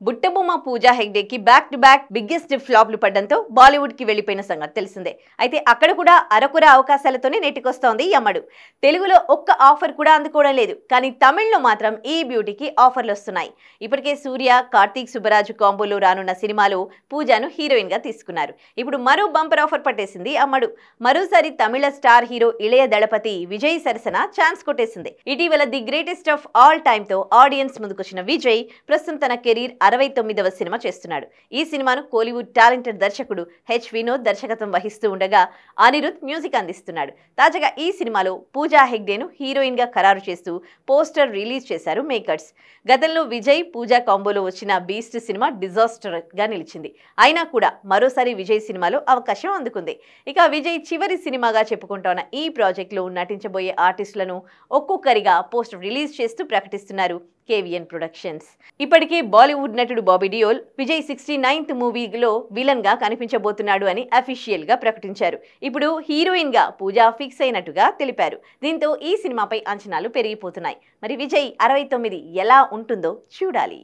బుట్టబొమ్మ పూజా హెగ్డేకి back to back biggest ఫ్లాప్లు పడ్డంతో బాలీవుడ్ కి వెళ్లిపోయిన సంగతి తెలిసిందే. అయితే అక్కడ కూడా అరకుర అవకాశాలతోనే నెట్టికొస్తోంది యమ్మడు. తెలుగులో ఒక్క ఆఫర్ కూడా అందుకోవడం లేదు, కానీ తమిళ్లో మాత్రం ఈ బ్యూటీకి ఆఫర్లు వస్తున్నాయి. ఇప్పటికే సూర్య, కార్తీక్ సుబ్బరాజు కాంబోలో రానున్న సినిమాలో పూజాను హీరోయిన్ గా తీసుకున్నారు. ఇప్పుడు మరో బంపర్ ఆఫర్ పట్టేసింది అమ్మడు. మరోసారి తమిళ స్టార్ హీరో ఇళయ దళపతి విజయ్ సరసన ఛాన్స్ కొట్టేసింది. ఇటీవల the greatest of all time తో ఆడియన్స్ ముందుకొచ్చిన విజయ్ ప్రస్తుతం తన కెరీర్ 69వ సినిమా చేస్తున్నాడు. ఈ సినిమాను కోలీవుడ్ టాలెంటెడ్ దర్శకుడు హెచ్ వినోద్ దర్శకత్వం వహిస్తూ ఉండగా అనిరుద్ మ్యూజిక్ అందిస్తున్నాడు. తాజాగా ఈ సినిమాలో పూజా హెగ్డేను హీరోయిన్ గా ఖరారు చేస్తూ పోస్టర్ రిలీజ్ చేశారు మేకర్స్. గతంలో విజయ్ పూజా కాంబోలో వచ్చిన బీస్ట్ సినిమా డిజాస్టర్ గా నిలిచింది. అయినా కూడా మరోసారి విజయ్ సినిమాలో అవకాశం అందుకుంది. ఇక విజయ్ చివరి సినిమాగా చెప్పుకుంటున్న ఈ ప్రాజెక్ట్ లో నటించబోయే ఆర్టిస్టులను ఒక్కొక్కరిగా పోస్టర్ రిలీజ్ చేస్తూ ప్రకటిస్తున్నారు కేవిఎన్ ప్రొడక్షన్స్. ఇప్పటికే బాలీవుడ్ నటుడు బాబీ డియోల్ విజయ్ 69th మూవీలో విలన్ గా కనిపించబోతున్నాడు అని అఫీషియల్ గా ప్రకటించారు. ఇప్పుడు హీరోయిన్ గా పూజా ఫిక్స్ అయినట్టుగా తెలిపారు. దీంతో ఈ సినిమాపై అంచనాలు పెరిగిపోతున్నాయి. మరి విజయ్ 69 ఎలా ఉంటుందో చూడాలి.